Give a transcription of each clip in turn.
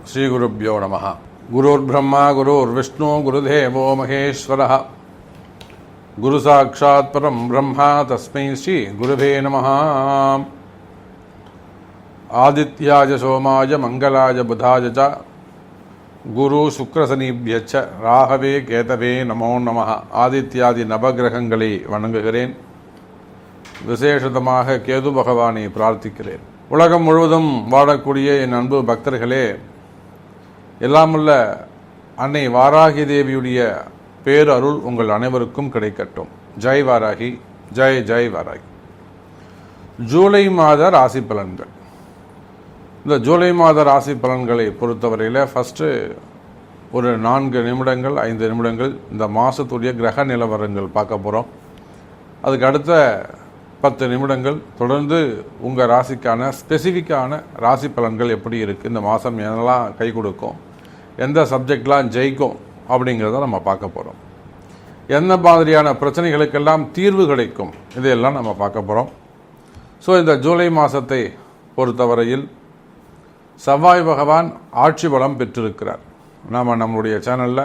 ஸ்ரீகுருப்யோ நமः. குருர் பிரம்மா குருர் விஷ்ணு குருதேவோ மகேஸ்வரः. குரு சாட்சாத் பரம் பிரம்மா தஸ்மை ஸ்ரீ குருவே நமः. ஆதித்யாய சோமாய மங்களாய புதாய ச குரு சுக்ரசனிபியச்ச ராகவே கேதவே நமோ நமः. ஆதித்யாதி நவகிரகங்களை வணங்குகிறேன். விசேஷமாக கேது பகவானை பிரார்த்திக்கிறேன். உலகம் முழுவதும் வாழக்கூடிய என் அன்பு பக்தர்களே, எல்லாமுள்ள அன்னை வாராகி தேவியுடைய பேரருள் உங்கள் அனைவருக்கும் கிடைக்கட்டும். ஜெய் வாராகி, ஜெய் ஜெய் வாராகி. ஜூலை மாத ராசி பலன்கள். இந்த ஜூலை மாத ராசி பலன்களை பொறுத்தவரையில் ஃபஸ்ட்டு ஒரு 4 நிமிடங்கள் 5 நிமிடங்கள் இந்த மாதத்துடைய கிரக நிலவரங்கள் பார்க்க போகிறோம். அதுக்கு அடுத்த 10 நிமிடங்கள் தொடர்ந்து உங்கள் ராசிக்கான ஸ்பெசிஃபிக்கான ராசி பலன்கள் எப்படி இருக்குது, இந்த மாதம் என்னெல்லாம் கை கொடுக்கும், எந்த சப்ஜெக்ட்லாம் ஜெயிக்கும் அப்படிங்கிறத நம்ம பார்க்க போகிறோம். எந்த மாதிரியான பிரச்சனைகளுக்கெல்லாம் தீர்வு கிடைக்கும், இதையெல்லாம் நம்ம பார்க்க போகிறோம். ஸோ இந்த ஜூலை மாதத்தை பொறுத்தவரையில் செவ்வாய் பகவான் ஆட்சி பலம் பெற்றிருக்கிறார். நாம் நம்மளுடைய சேனலில்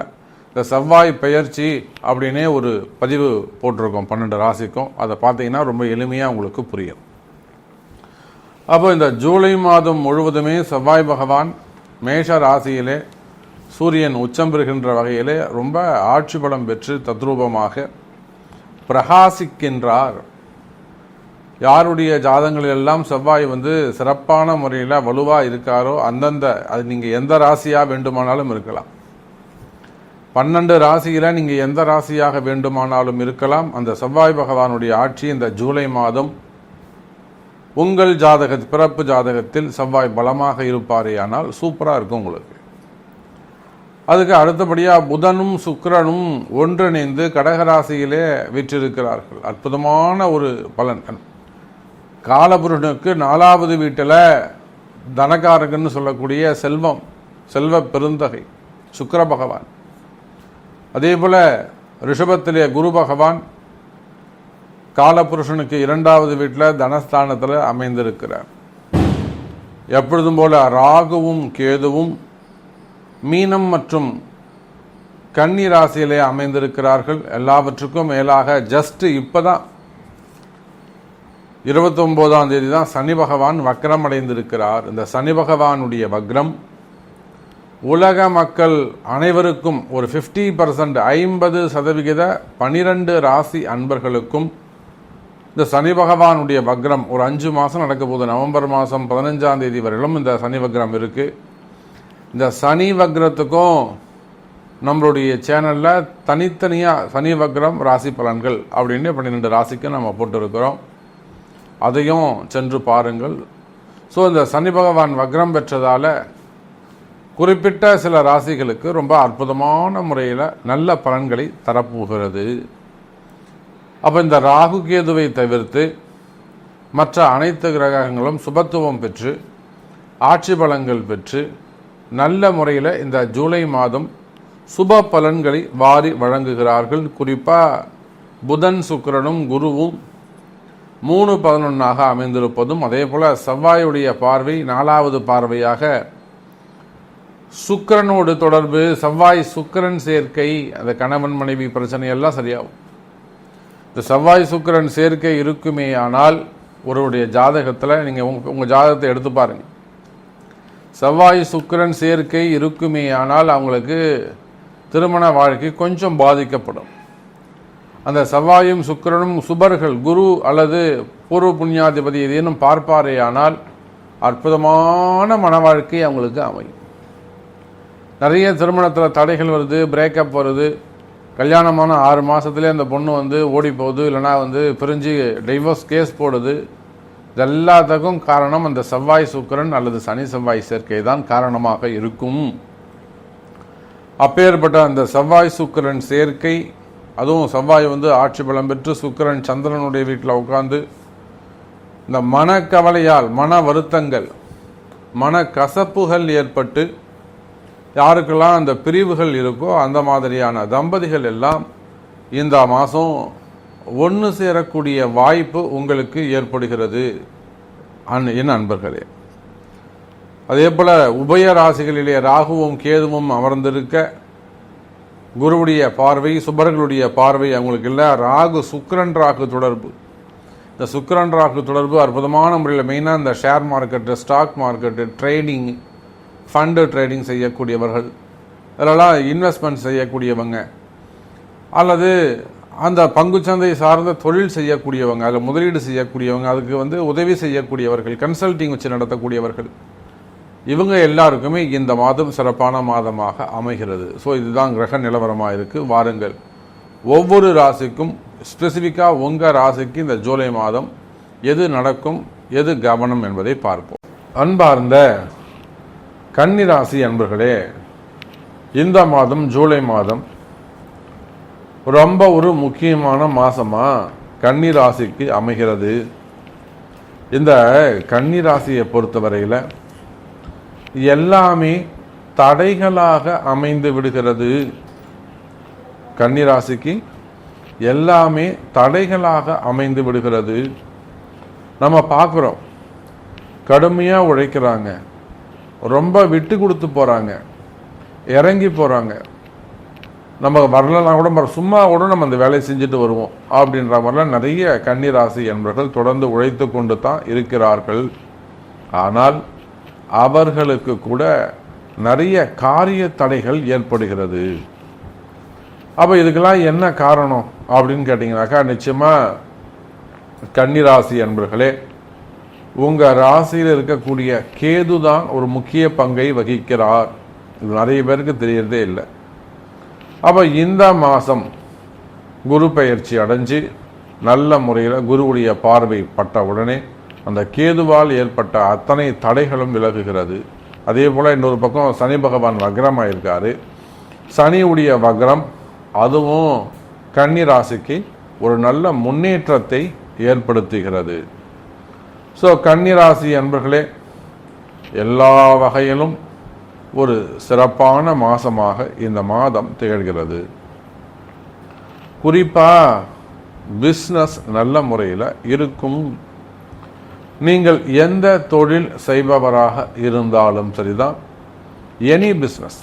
இந்த செவ்வாய் பெயர்ச்சி அப்படின்னே ஒரு பதிவு போட்டிருக்கோம் 12 ராசிக்கும். அதை பார்த்தீங்கன்னா ரொம்ப எளிமையாக உங்களுக்கு புரியும். அப்போ இந்த ஜூலை மாதம் முழுவதுமே செவ்வாய் பகவான் மேஷ ராசியிலே சூரியன் உச்சம் பெறுகின்ற வகையிலே ரொம்ப ஆட்சி பலம் பெற்று தத்ரூபமாக பிரகாசிக்கின்றார். யாருடைய ஜாதகங்களெல்லாம் செவ்வாய் சிறப்பான முறையில் வலுவாக இருக்காரோ அந்தந்த, அது நீங்கள் எந்த ராசியாக வேண்டுமானாலும் இருக்கலாம், 12 ராசியில் நீங்கள் எந்த ராசியாக வேண்டுமானாலும் இருக்கலாம். அந்த செவ்வாய் பகவானுடைய ஆட்சி இந்த ஜூலை மாதம் உங்கள் பிறப்பு ஜாதகத்தில் செவ்வாய் பலமாக இருப்பாரே ஆனால் சூப்பராக இருக்கும் உங்களுக்கு. அதுக்கு அடுத்தபடியாக புதனும் சுக்கிரனும் ஒன்றிணைந்து கடகராசியிலே வீற்றிருக்கிறார்கள். அற்புதமான ஒரு பலன். காலபுருஷனுக்கு 4வது வீட்டில் தனகாரகன்னு சொல்லக்கூடிய செல்வ பெருந்தகை சுக்கிர பகவான். அதே போல ரிஷபத்திலே குரு பகவான் காலபுருஷனுக்கு 2வது வீட்டில் தனஸ்தானத்தில் அமைந்திருக்கிறார். எப்பொழுதும் போல ராகுவும் கேதுவும் மீனம் மற்றும் கன்னி ராசியிலே அமைந்திருக்கிறார்கள். எல்லாவற்றுக்கும் மேலாக ஜஸ்ட் இப்போதான் 29ஆம் தேதி தான் சனி பகவான் வக்ரம் அடைந்திருக்கிறார். இந்த சனி பகவானுடைய வக்ரம் உலக மக்கள் அனைவருக்கும் ஒரு 50% 50% 12 ராசி அன்பர்களுக்கும் இந்த சனி பகவானுடைய வக்ரம் ஒரு 5 மாதம் நடக்க போகுது. நவம்பர் மாதம் 15ஆம் தேதி வரையிலும் இந்த சனி வக்ரம் இருக்குது. இந்த சனி வக்ரத்துக்கும் நம்மளுடைய சேனலில் தனித்தனியாக சனி வக்ரம் ராசி பலன்கள் அப்படின்னு 12 ராசிக்கு நம்ம போட்டிருக்கிறோம். அதையும் சென்று பாருங்கள். ஸோ இந்த சனி பகவான் வக்ரம் பெற்றதால் குறிப்பிட்ட சில ராசிகளுக்கு ரொம்ப அற்புதமான முறையில் நல்ல பலன்களை தரப்போகிறது. அப்போ இந்த ராகு கேதுவை தவிர்த்து மற்ற அனைத்து கிரகங்களும் சுபத்துவம் பெற்று ஆட்சி பலன்கள் பெற்று நல்ல முறையில் இந்த ஜூலை மாதம் சுப பலன்களை வாரி வழங்குகிறார்கள். குறிப்பாக புதன் சுக்கிரனும் குருவும் 3-11 அமைந்திருப்பதும், அதே போல் செவ்வாயுடைய பார்வை 4வது பார்வையாக சுக்கிரனோடு தொடர்பு, செவ்வாய் சுக்கிரன் சேர்க்கை, அந்த கணவன் மனைவி பிரச்சனையெல்லாம் சரியாகும். இந்த செவ்வாய் சுக்கிரன் சேர்க்கை இருக்குமே ஆனால் ஒருவருடைய ஜாதகத்தில் நீங்கள் உங்கள் ஜாதகத்தை எடுத்து பாருங்கள். செவ்வாய் சுக்கிரன் சேர்க்கை இருக்குமே ஆனால் அவங்களுக்கு திருமண வாழ்க்கை கொஞ்சம் பாதிக்கப்படும். அந்த செவ்வாயும் சுக்கிரனும் சுபர்கள், குரு அல்லது பூர்வ புண்ணியாதிபதி ஏதேனும் பார்ப்பாரே ஆனால் அற்புதமான மன வாழ்க்கை அவங்களுக்கு அமையும். நிறைய திருமணத்தில் தடைகள் வருது, பிரேக்கப் வருது, கல்யாணமான 6 மாதத்துலேயே அந்த பொண்ணு ஓடி போகுது, இல்லைனா பிரிஞ்சு டைவோர்ஸ் கேஸ் போடுது. இதெல்லாத்துக்கும் காரணம் அந்த செவ்வாய் சுக்கிரன் அல்லது சனி செவ்வாய் சேர்க்கை தான் காரணமாக இருக்கும். அப்பேற்பட்ட அந்த செவ்வாய் சுக்கிரன் சேர்க்கை, அதுவும் செவ்வாய் ஆட்சி பலம் பெற்று சுக்கிரன் சந்திரனுடைய வீட்டில் உட்கார்ந்து இந்த மனக்கவலையால் மன வருத்தங்கள் மன கசப்புகள் ஏற்பட்டு யாருக்கெல்லாம் அந்த பிரிவுகள் இருக்கோ அந்த மாதிரியான தம்பதிகள் எல்லாம் இந்த மாதம் ஒன்று சேரக்கூடிய வாய்ப்பு உங்களுக்கு ஏற்படுகிறது என் அன்பர்களே. அதே போல உபய ராசிகளிலே ராகுவும் கேதுவும் அமர்ந்திருக்க குருவுடைய பார்வை, சுபர்களுடைய பார்வை அவங்களுக்கு இல்லை. ராகு சுக்கிரன் ராகு தொடர்பு, இந்த சுக்கிரன் ராகு தொடர்பு அற்புதமான முறையில் மெயினாக இந்த share market, stock market, trading, fund trading செய்யக்கூடியவர்கள், அதெல்லாம் இன்வெஸ்ட்மெண்ட் செய்யக்கூடியவங்க, அல்லது அந்த பங்குச்சந்தை சார்ந்த தொழில் செய்யக்கூடியவங்க, அதில் முதலீடு செய்யக்கூடியவங்க, அதுக்கு உதவி செய்யக்கூடியவர்கள், கன்சல்டிங் வச்சு நடத்தக்கூடியவர்கள், இவங்க எல்லாருக்குமே இந்த மாதம் சிறப்பான மாதமாக அமைகிறது. ஸோ இதுதான் கிரக நிலவரமாக இருக்குது. வாருங்கள், ஒவ்வொரு ராசிக்கும் ஸ்பெசிஃபிக்காக உங்கள் ராசிக்கு இந்த ஜூலை மாதம் எது நடக்கும், எது கவனம் என்பதை பார்ப்போம். அன்பார்ந்த கன்னி ராசி அன்பர்களே, இந்த மாதம் ஜூலை மாதம் ரொம்ப ஒரு முக்கியமான மாதமாக கன்னி ராசிக்கு அமைகிறது. இந்த கன்னி ராசியை பொறுத்தவரையில் எல்லாமே தடைகளாக அமைந்து விடுகிறது. கன்னி ராசிக்கு எல்லாமே தடைகளாக அமைந்து விடுகிறது. நம்ம பார்க்குறோம், கடுமையாக உழைக்கிறாங்க, ரொம்ப விட்டு கொடுத்து போகிறாங்க, இறங்கி போகிறாங்க, நம்ம வரலாம் கூட சும்மா கூட நம்ம அந்த வேலையை செஞ்சுட்டு வருவோம் அப்படின்ற மாதிரிலாம் நிறைய கன்னி ராசி என்பவர்கள் தொடர்ந்து உழைத்து கொண்டு தான் இருக்கிறார்கள். ஆனால் அவர்களுக்கு கூட நிறைய காரிய தடைகள் ஏற்படுகிறது. அப்போ இதுக்கெல்லாம் என்ன காரணம் அப்படின்னு கேட்டிங்கனாக்கா, நிச்சயமாக கன்னிராசி அன்பர்களே, உங்கள் ராசியில் இருக்கக்கூடிய கேது தான் ஒரு முக்கிய பங்கை வகிக்கிறார். இது நிறைய பேருக்கு தெரியறதே இல்லை. அப்போ இந்த மாதம் குரு பெயர்ச்சி அடைஞ்சு நல்ல முறையில் குருவுடைய பார்வை பட்ட உடனே அந்த கேதுவால் ஏற்பட்ட அத்தனை தடைகளும் விலகுகிறது. அதே போல் இன்னொரு பக்கம் சனி பகவான் வக்ரமாக இருக்காரு. சனியுடைய வக்ரம் அதுவும் கன்னி ராசிக்கு ஒரு நல்ல முன்னேற்றத்தை ஏற்படுத்துகிறது. ஸோ கன்னி ராசி அன்பர்களே, எல்லா வகையிலும் ஒரு சிறப்பான மாதமாக இந்த மாதம் திகழ்கிறது. குறிப்பாக பிஸ்னஸ் நல்ல முறையில் இருக்கும். நீங்கள் எந்த தொழில் செய்பவராக இருந்தாலும் சரிதான், எனி பிஸ்னஸ்,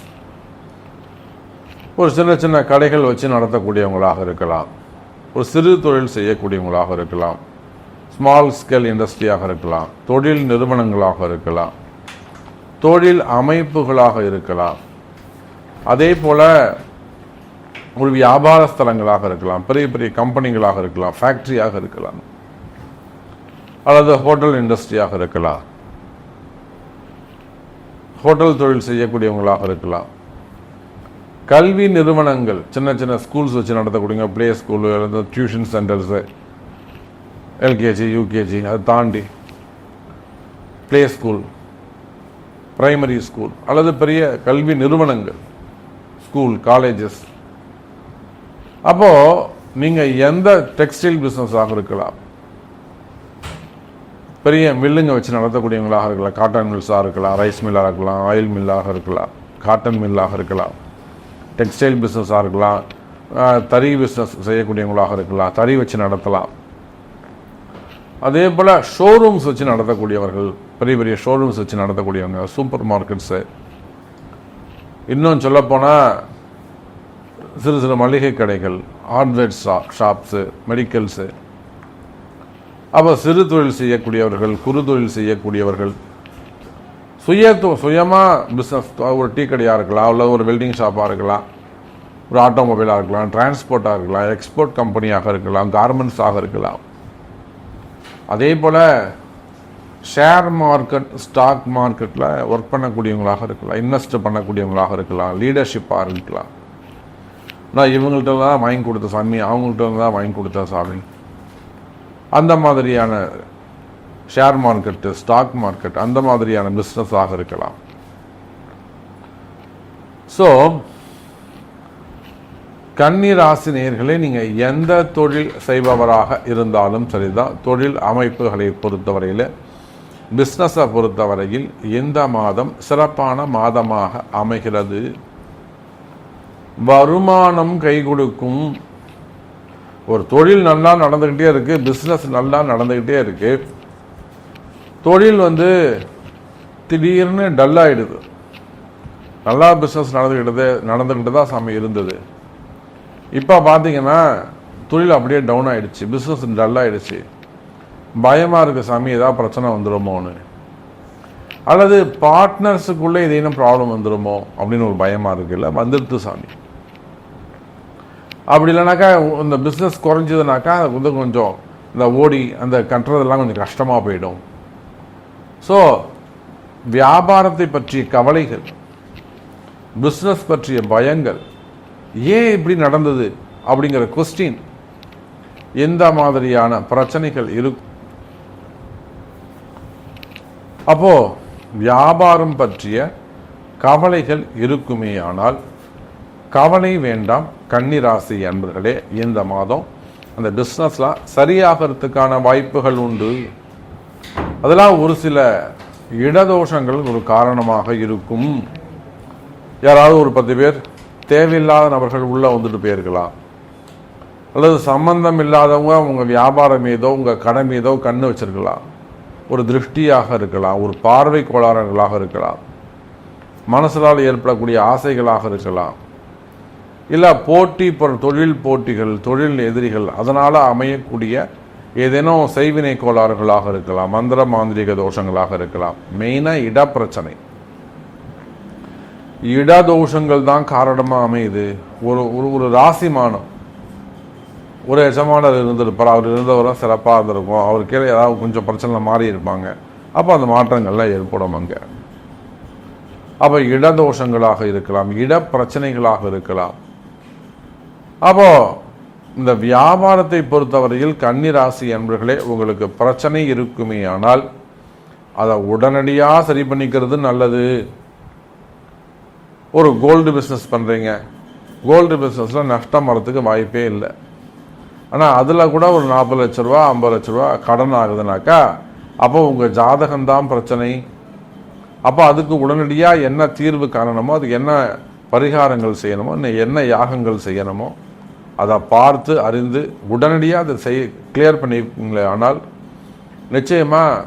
ஒரு சின்ன சின்ன கடைகள் வச்சு நடத்தக்கூடியவங்களாக இருக்கலாம், ஒரு சிறு தொழில் செய்யக்கூடியவங்களாக இருக்கலாம், ஸ்மால் ஸ்கேல் இண்டஸ்ட்ரியாக இருக்கலாம், தொழில் நிறுவனங்களாக இருக்கலாம், தொழில் அமைப்புகளாக இருக்கலாம், அதே போல் ஒரு வியாபார ஸ்தலங்களாக இருக்கலாம், பெரிய பெரிய கம்பெனிகளாக இருக்கலாம், ஃபேக்ட்ரியாக இருக்கலாம், அல்லது ஹோட்டல் இண்டஸ்ட்ரியாக இருக்கலாம், ஹோட்டல் தொழில் செய்யக்கூடியவங்களாக இருக்கலாம், கல்வி நிறுவனங்கள், சின்ன சின்ன ஸ்கூல்ஸ் வச்சு நடத்தக்கூடிய ப்ளே ஸ்கூலு அல்லது டியூஷன் சென்டர்ஸு, எல்கேஜி யூகேஜி, அதை தாண்டி ப்ளே ஸ்கூல், பிரைமரி ஸ்கூல், அல்லது பெரிய கல்வி நிறுவனங்கள், ஸ்கூல், காலேஜஸ். அப்போது நீங்கள் எந்த டெக்ஸ்டைல் பிஸ்னஸாக இருக்கலாம், பெரிய மில்லுங்க வச்சு நடத்தக்கூடியவங்களாக இருக்கலாம், காட்டன் மில்ஸாக இருக்கலாம், ரைஸ் மில்லாக இருக்கலாம், ஆயில் மில்லாக இருக்கலாம், காட்டன் மில்லாக இருக்கலாம், டெக்ஸ்டைல் பிஸ்னஸாக இருக்கலாம், தறி பிஸ்னஸ் செய்யக்கூடியவங்களாக இருக்கலாம், தறி வச்சு நடத்தலாம். அதே போல் ஷோரூம்ஸ் வச்சு நடத்தக்கூடியவர்கள், பெரிய பெரிய ஷோரூம்ஸ் வச்சு நடத்தக்கூடியவங்க, சூப்பர் மார்க்கெட்ஸு, இன்னும் சொல்லப்போனால் சிறு சிறு மளிகை கடைகள், ஹார்ட்வேர் ஷாப்ஸு, மெடிக்கல்ஸு. அப்போ சிறு தொழில் செய்யக்கூடியவர்கள், குறு தொழில் செய்யக்கூடியவர்கள், சுயமாக பிஸ்னஸ், ஒரு டீ கடையாக இருக்கலாம், அல்லது ஒரு வெல்டிங் ஷாப்பாக இருக்கலாம், ஒரு ஆட்டோமொபைலாக இருக்கலாம், டிரான்ஸ்போர்ட்டாக இருக்கலாம், எக்ஸ்போர்ட் கம்பெனியாக இருக்கலாம், கார்மெண்ட்ஸாக இருக்கலாம். அதே போல் ஷேர் மார்க்கெட், ஸ்டாக் மார்க்கெட்டில் ஒர்க் பண்ணக்கூடியவங்களாக இருக்கலாம், இன்வெஸ்ட் பண்ணக்கூடியவங்களாக இருக்கலாம், லீடர்ஷிப்பாக இருக்கலாம். நான் இவங்கள்ட்ட தான் வாங்கி கொடுத்த சாமி, அவங்கள்ட்ட தான் வாங்கி கொடுத்த சாமி, அந்த மாதிரியான ஷேர் மார்க்கெட்டு, ஸ்டாக் மார்க்கெட், அந்த மாதிரியான பிஸ்னஸாக இருக்கலாம். ஸோ கன்னி ராசி நேயர்களே, நீங்கள் எந்த தொழில் செய்பவராக இருந்தாலும் சரிதான், தொழில் அமைப்புகளை பொறுத்தவரையில், பிஸ்னஸை பொறுத்தவரையில் இந்த மாதம் சிறப்பான மாதமாக அமைகிறது. வருமானம் கை கொடுக்கும். ஒரு தொழில் நல்லா நடந்துக்கிட்டே இருக்குது, பிஸ்னஸ் நல்லா நடந்துக்கிட்டே இருக்குது. தொழில் திடீர்னு டல்லாகிடுது. நல்லா பிஸ்னஸ் நடந்துக்கிட்டு தான் சாமி இருந்தது. இப்போ பார்த்தீங்கன்னா தொழில் அப்படியே டவுன் ஆகிடுச்சு, பிஸ்னஸ் டல்லாகிடுச்சு. பயமாக இருக்குது சாமி, ஏதாவது பிரச்சனை வந்துடுமோன்னு, அல்லது பார்ட்னர்ஸுக்குள்ளே ஏதேனும் ப்ராப்ளம் வந்துடுமோ அப்படின்னு ஒரு பயமாக இருக்குல்ல, வந்துடுது சாமி. அப்படி இல்லைனாக்கா இந்த பிஸ்னஸ் குறைஞ்சதுனாக்கா அது வந்து கொஞ்சம் இந்த ஓடி அந்த கட்டுறதெல்லாம் கொஞ்சம் கஷ்டமாக போயிடும். ஸோ வியாபாரத்தை பற்றிய கவலைகள், பிஸ்னஸ் பற்றிய பயங்கள், ஏன் இப்படி நடந்தது அப்படிங்கிற கொஸ்டின், எந்த மாதிரியான பிரச்சனைகள் இருக்கும். அப்போ வியாபாரம் பற்றிய கவலைகள் இருக்குமே ஆனால் கவலை வேண்டாம் கன்னிராசி அன்பர்களே. இந்த மாதம் அந்த பிஸ்னஸ்லாம் சரியாகிறதுக்கான வாய்ப்புகள் உண்டு. அதெல்லாம் ஒரு சில இடதோஷங்கள் ஒரு காரணமாக இருக்கும். யாராவது ஒரு 10 பேர் தேவையில்லாத நபர்கள் உள்ள வந்துட்டு போயிருக்கலாம், அல்லது சம்பந்தம் இல்லாதவங்க உங்க வியாபாரம் மீதோ உங்க கடை மீதோ கண்ணு வச்சிருக்கலாம். ஒரு திருஷ்டியாக இருக்கலாம், ஒரு பார்வை கோளாறுகளாக இருக்கலாம், மனசலால் ஏற்படக்கூடிய ஆசைகளாக இருக்கலாம், இல்லை தொழில் போட்டிகள், தொழில் எதிரிகள், அதனால அமையக்கூடிய ஏதேனும் செய்வினை கோளாறுகளாக இருக்கலாம், மந்திர மாந்திரிக தோஷங்களாக இருக்கலாம். மெயினாக இடப்பிரச்சனை, இடதோஷங்கள் தான் காரணமாக அமையுது. ஒரு ஒரு ராசிமானம், ஒரு எஜமானர் இருந்திருப்பார், அவர் இருந்தவரும் சிறப்பாக இருந்திருக்கும், அவர் கீழே ஏதாவது கொஞ்சம் பிரச்சனை மாறி இருப்பாங்க, அப்போ அந்த மாற்றங்கள்லாம் ஏற்படும் அங்கே. அப்போ இடதோஷங்களாக இருக்கலாம், இட பிரச்சனைகளாக இருக்கலாம். அப்போ இந்த வியாபாரத்தை பொறுத்தவரையில் கன்னிராசி என்பர்களே, உங்களுக்கு பிரச்சனை இருக்குமே ஆனால் அதை உடனடியாக சரி பண்ணிக்கிறது நல்லது. ஒரு கோல்டு பிஸ்னஸ் பண்ணுறீங்க, கோல்டு பிஸ்னஸில் நஷ்டம் வரத்துக்கு வாய்ப்பே இல்லை. ஆனால் அதில் கூட ஒரு 40 லட்ச ரூபா 50 லட்ச ரூபா கடன் ஆகுதுனாக்கா அப்போ உங்கள் ஜாதகம்தான் பிரச்சனை. அப்போ அதுக்கு உடனடியாக என்ன தீர்வு காணணுமோ, அதுக்கு என்ன பரிகாரங்கள் செய்யணுமோ, என்ன யாகங்கள் செய்யணுமோ அதை பார்த்து அறிந்து உடனடியாக அதை கிளியர் பண்ணிங்களே ஆனால் நிச்சயமாக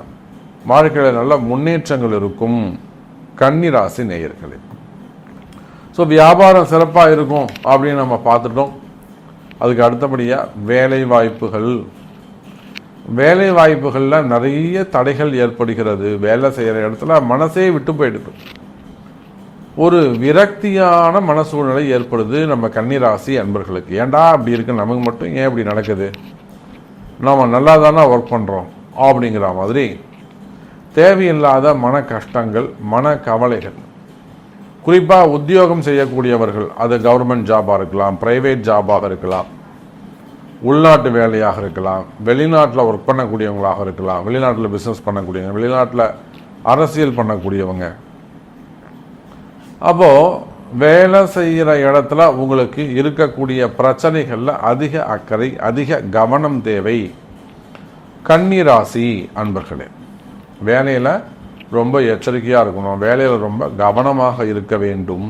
வாழ்க்கையில் நல்ல முன்னேற்றங்கள் இருக்கும் கன்னிராசி நேயர்களே. ஸோ வியாபாரம் சிறப்பாக இருக்கும் அப்படின்னு நம்ம பார்த்துட்டோம். அதுக்கு அடுத்தபடியாக வேலை வாய்ப்புகளில் நிறைய தடைகள் ஏற்படுகிறது. வேலை செய்கிற இடத்துல மனசே விட்டு போயிடுது, ஒரு விரக்தியான மன சூழ்நிலை ஏற்படுது நம்ம கன்னிராசி அன்பர்களுக்கு. ஏண்டா அப்படி இருக்கு, நமக்கு மட்டும் ஏன் இப்படி நடக்குது, நம்ம நல்லா தானே ஒர்க் பண்ணுறோம் அப்படிங்கிற மாதிரி தேவையில்லாத மன கஷ்டங்கள், மன கவலைகள். குறிப்பாக உத்தியோகம் செய்யக்கூடியவர்கள், அது கவர்மெண்ட் ஜாபாக இருக்கலாம், பிரைவேட் ஜாபாக இருக்கலாம், உள்நாட்டு வேலையாக இருக்கலாம், வெளிநாட்டில் ஒர்க் பண்ணக்கூடியவங்களாக இருக்கலாம், வெளிநாட்டில் பிஸ்னஸ் பண்ணக்கூடியவங்க, வெளிநாட்டில் அரசியல் பண்ணக்கூடியவங்க. அப்போது வேலை செய்கிற இடத்துல உங்களுக்கு இருக்கக்கூடிய பிரச்சனைகளில் அதிக அக்கறை, அதிக கவனம் தேவை கன்னிராசி அன்பர்களே. வேலையில் ரொம்ப எச்சரிக்கையாக இருக்கணும், வேலையில் ரொம்ப கவனமாக இருக்க வேண்டும்.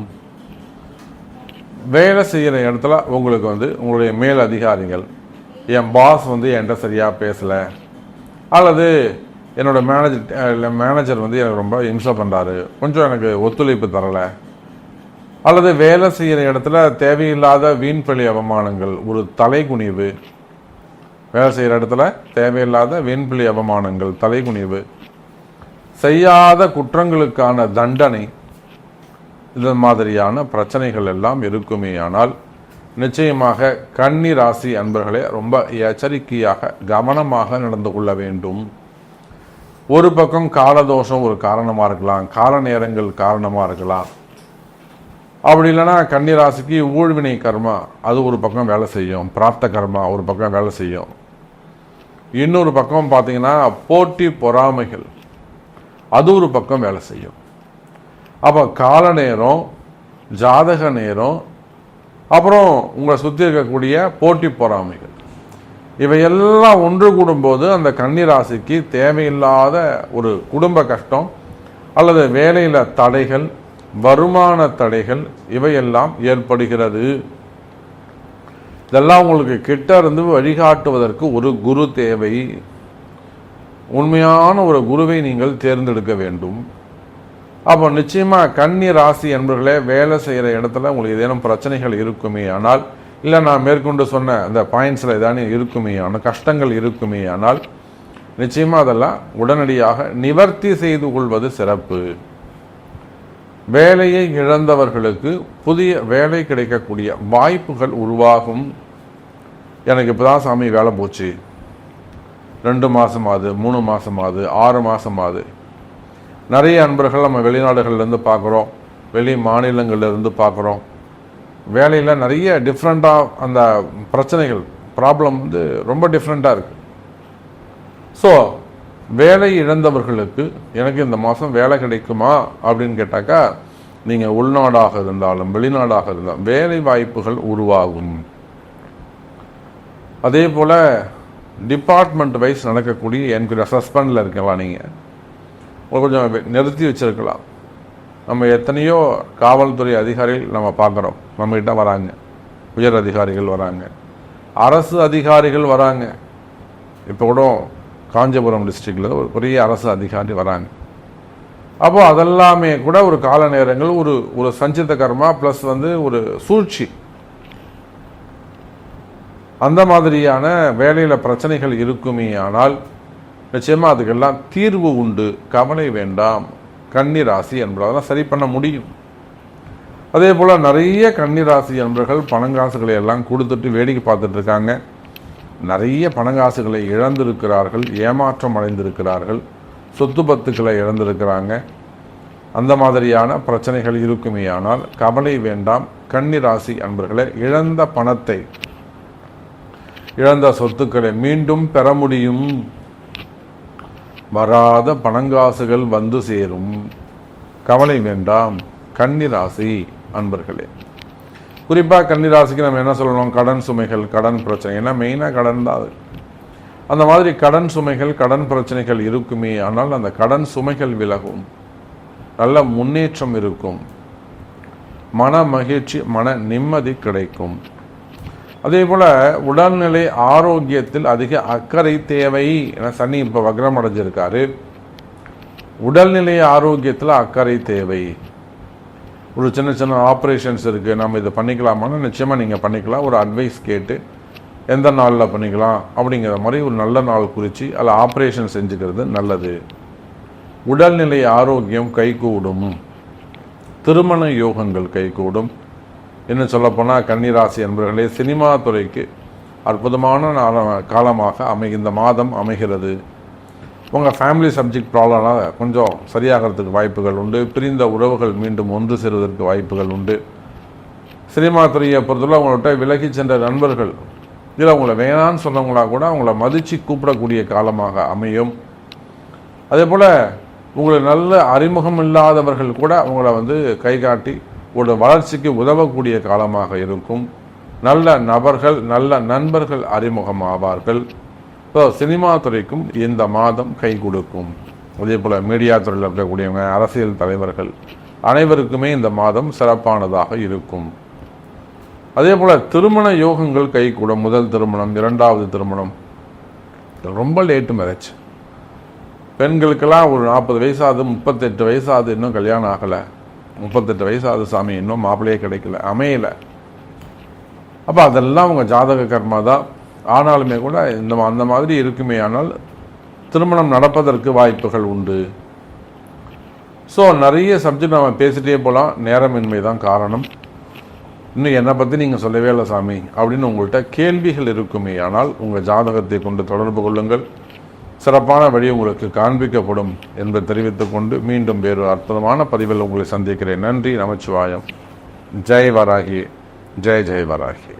வேலை செய்கிற இடத்துல உங்களுக்கு உங்களுடைய மேல் அதிகாரிகள், என் பாஸ் என்கிட்ட சரியாக பேசலை, அல்லது என்னோட மேனேஜர் எனக்கு ரொம்ப இம்சை பண்ணுறாரு, கொஞ்சம் எனக்கு ஒத்துழைப்பு தரலை, அல்லது வேலை செய்கிற இடத்துல தேவையில்லாத வீண்பழி அவமானங்கள், ஒரு தலைகுனிவு, வேலை செய்கிற இடத்துல தேவையில்லாத வீண்பழி அவமானங்கள், தலைகுனிவு, செய்யாத குற்றங்களுக்கான தண்டனை, இது மாதிரியான பிரச்சனைகள் எல்லாம் இருக்குமே ஆனால் நிச்சயமாக கன்னி ராசி அன்பர்களே ரொம்ப எச்சரிக்கையாக கவனமாக நடந்து கொள்ள வேண்டும். ஒரு பக்கம் காலதோஷம் ஒரு காரணமாக இருக்கலாம், கால நேரங்கள் காரணமாக இருக்கலாம். அப்படி இல்லைன்னா கன்னி ராசிக்கு ஊழ்வினை கர்மா அது ஒரு பக்கம் வேலை செய்யும், பிராப்த கர்மா ஒரு பக்கம் வேலை செய்யும். இன்னொரு பக்கம் பார்த்தீங்கன்னா போட்டி பொறாமைகள் அது ஒரு பக்கம் வேலை செய்யும். அப்போ கால நேரம், ஜாதக நேரம், அப்புறம் உங்களை சுற்றி இருக்கக்கூடிய போட்டி பொறாமைகள், இவையெல்லாம் ஒன்று கூடும்போது அந்த கன்னி ராசிக்கு தேவையில்லாத ஒரு குடும்ப கஷ்டம் அல்லது வேலையில் தடைகள், வருமான தடைகள் இவையெல்லாம் ஏற்படுகிறது. இதெல்லாம் உங்களுக்கு கிட்ட இருந்து வழிகாட்டுவதற்கு ஒரு குரு தேவை. உண்மையான ஒரு குருவை நீங்கள் தேர்ந்தெடுக்க வேண்டும். அப்போ நிச்சயமாக கன்னி ராசி என்பவர்களே, வேலை செய்கிற இடத்துல உங்களுக்கு ஏதேனும் பிரச்சனைகள் இருக்குமே ஆனால், இல்லை நான் மேற்கொண்டு சொன்ன அந்த பாயிண்ட்ஸில் ஏதானே இருக்குமே ஆனால், கஷ்டங்கள் இருக்குமே ஆனால், நிச்சயமாக அதெல்லாம் உடனடியாக நிவர்த்தி செய்து கொள்வது சிறப்பு. வேலையை இழந்தவர்களுக்கு புதிய வேலை கிடைக்கக்கூடிய வாய்ப்புகள் உருவாகும். எனக்கு இப்போதான் சாமி வேலை போச்சு, 2 மாதமாவது, 3 மாதமாவது, 6 மாதமாவது. நிறைய அன்பர்கள் நம்ம வெளிநாடுகள்லேருந்து பார்க்குறோம், வெளி மாநிலங்கள்லேருந்து பார்க்குறோம். வேலையில் நிறைய டிஃப்ரெண்ட்டாக அந்த பிரச்சனைகள், ப்ராப்ளம் ரொம்ப டிஃப்ரெண்ட்டாக இருக்குது. ஸோ வேலை இழந்தவர்களுக்கு எனக்கு இந்த மாதம் வேலை கிடைக்குமா அப்படின்னு கேட்டாக்கா, நீங்கள் உள்நாடாக இருந்தாலும் வெளிநாடாக இருந்தாலும் வேலை வாய்ப்புகள் உருவாகும். அதே போல் டிபார்ட்மெண்ட் வைஸ் நடக்கக்கூடிய என்கொயரி, சஸ்பெண்டில் இருக்கலாம், நீங்கள் கொஞ்சம் நிறுத்தி வச்சிருக்கலாம். நம்ம எத்தனையோ காவல்துறை அதிகாரிகள் நம்ம பார்க்குறோம், நம்மகிட்ட வராங்க, உயர் அதிகாரிகள் வராங்க, அரசு அதிகாரிகள் வராங்க. இப்போ கூட காஞ்சிபுரம் டிஸ்ட்ரிக்டில் ஒரு பெரிய அரசு அதிகாரி வராங்க. அப்போ அதெல்லாமே கூட ஒரு கால நேரங்கள், ஒரு சஞ்சித கர்மா ப்ளஸ் ஒரு சூழ்ச்சி. அந்த மாதிரியான வேலையில் பிரச்சனைகள் இருக்குமே ஆனால் நிச்சயமாக அதுக்கெல்லாம் தீர்வு உண்டு, கவலை வேண்டாம். கன்னி ராசி என்பதெல்லாம் சரி பண்ண முடியும். அதே போல் நிறைய கன்னி ராசி என்பவர்கள் பணங்காசுகளை எல்லாம் கொடுத்துட்டு வேடிக்கை பார்த்துட்டு இருக்காங்க. நிறைய பணங்காசுகளை இழந்திருக்கிறார்கள், ஏமாற்றம் அடைந்திருக்கிறார்கள், சொத்து பத்துக்களை இழந்திருக்கிறாங்க. அந்த மாதிரியான பிரச்சனைகள் இருக்குமே ஆனால் கவலை வேண்டாம். கன்னி ராசி அன்பர்களே, இழந்த பணத்தை, இழந்த சொத்துக்களை மீண்டும் பெற முடியும். வராத பணங்காசுகள் வந்து சேரும், கவலை வேண்டாம். கன்னி ராசி அன்பர்களே, குறிப்பாக கன்னிராசிக்கு நம்ம என்ன சொல்லணும், கடன் சுமைகள், கடன் பிரச்சனை, ஏன்னா மெயினாக கடன் தான் அது. அந்த மாதிரி கடன் சுமைகள், கடன் பிரச்சனைகள் இருக்குமே ஆனால் அந்த கடன் சுமைகள் விலகும், நல்ல முன்னேற்றம் இருக்கும், மன மகிழ்ச்சி, மன நிம்மதி கிடைக்கும். அதே போல் உடல்நிலை ஆரோக்கியத்தில் அதிக அக்கறை தேவை. ஏன்னா சனி இப்போ வக்ரம் அடைஞ்சிருக்காரு. உடல்நிலை ஆரோக்கியத்தில் அக்கறை தேவை. ஒரு சின்ன சின்ன ஆப்ரேஷன்ஸ் இருக்குது, நம்ம இதை பண்ணிக்கலாமான்னு நிச்சயமாக நீங்கள் பண்ணிக்கலாம். ஒரு அட்வைஸ் கேட்டு எந்த நாளில் பண்ணிக்கலாம் அப்படிங்கிற மாதிரி ஒரு நல்ல நாள் குறித்து அதில் ஆப்ரேஷன் செஞ்சுக்கிறது நல்லது. உடல்நிலை ஆரோக்கியம் கைகூடும், திருமண யோகங்கள் கைகூடும். இன்னும் சொல்லப்போனால் கன்னிராசி என்பவர்களே, சினிமா துறைக்கு அற்புதமான காலமாக இந்த மாதம் அமைகிறது. உங்கள் ஃபேமிலி சப்ஜெக்ட் ப்ராப்ளம்லாம் கொஞ்சம் சரியாகிறதுக்கு வாய்ப்புகள் உண்டு. பிரிந்த உறவுகள் மீண்டும் ஒன்று சேருவதற்கு வாய்ப்புகள் உண்டு. சினிமா துறையை பொறுத்தவரை அவங்கள்ட்ட விலகி சென்ற நண்பர்கள், இதில் அவங்கள வேணான்னு சொன்னவங்களா கூட அவங்கள மதித்து கூப்பிடக்கூடிய காலமாக அமையும். அதே போல் உங்களுக்கு நல்ல அறிமுகம் இல்லாதவர்கள் கூட அவங்கள கை காட்டி ஒரு வளர்ச்சிக்கு உதவக்கூடிய காலமாக இருக்கும். நல்ல நபர்கள், நல்ல நண்பர்கள் அறிமுகம் ஆவார்கள். ஸோ சினிமா துறைக்கும் இந்த மாதம் கை கொடுக்கும். அதே போல் மீடியா துறையில் இருக்கக்கூடியவங்க, அரசியல் தலைவர்கள் அனைவருக்குமே இந்த மாதம் சிறப்பானதாக இருக்கும். அதே போல் திருமண யோகங்கள் கை கூடும். முதல் திருமணம், 2வது திருமணம், ரொம்ப லேட்டு மேரேஜ். பெண்களுக்கெல்லாம் ஒரு 40 வயசாகுது, 38 வயசாகுது, இன்னும் கல்யாணம் ஆகலை. 38 வயசாகுது சாமி, இன்னும் மாப்பிள்ளையே கிடைக்கல, அமையலை. அப்போ அதெல்லாம் உங்கள் ஜாதக கர்மா தான். ஆனாலுமே கூட அந்த மாதிரி இருக்குமே ஆனால் திருமணம் நடப்பதற்கு வாய்ப்புகள் உண்டு. ஸோ நிறைய சப்ஜெக்ட் நம்ம பேசிட்டே போகலாம், நேரமின்மை தான் காரணம். இன்னும் என்னை பற்றி நீங்கள் சொல்லவே இல்லை சாமி அப்படின்னு உங்கள்கிட்ட கேள்விகள் இருக்குமே ஆனால் உங்கள் ஜாதகத்தை கொண்டு தொடர்பு கொள்ளுங்கள். சிறப்பான வழி உங்களுக்கு காண்பிக்கப்படும் என்பதை தெரிவித்துக் கொண்டு மீண்டும் வேறு அற்புதமான பதிவில் உங்களை சந்திக்கிறேன். நன்றி, நமச்சிவாயம். ஜெய் வராகி, ஜெய் ஜெய் வராகி.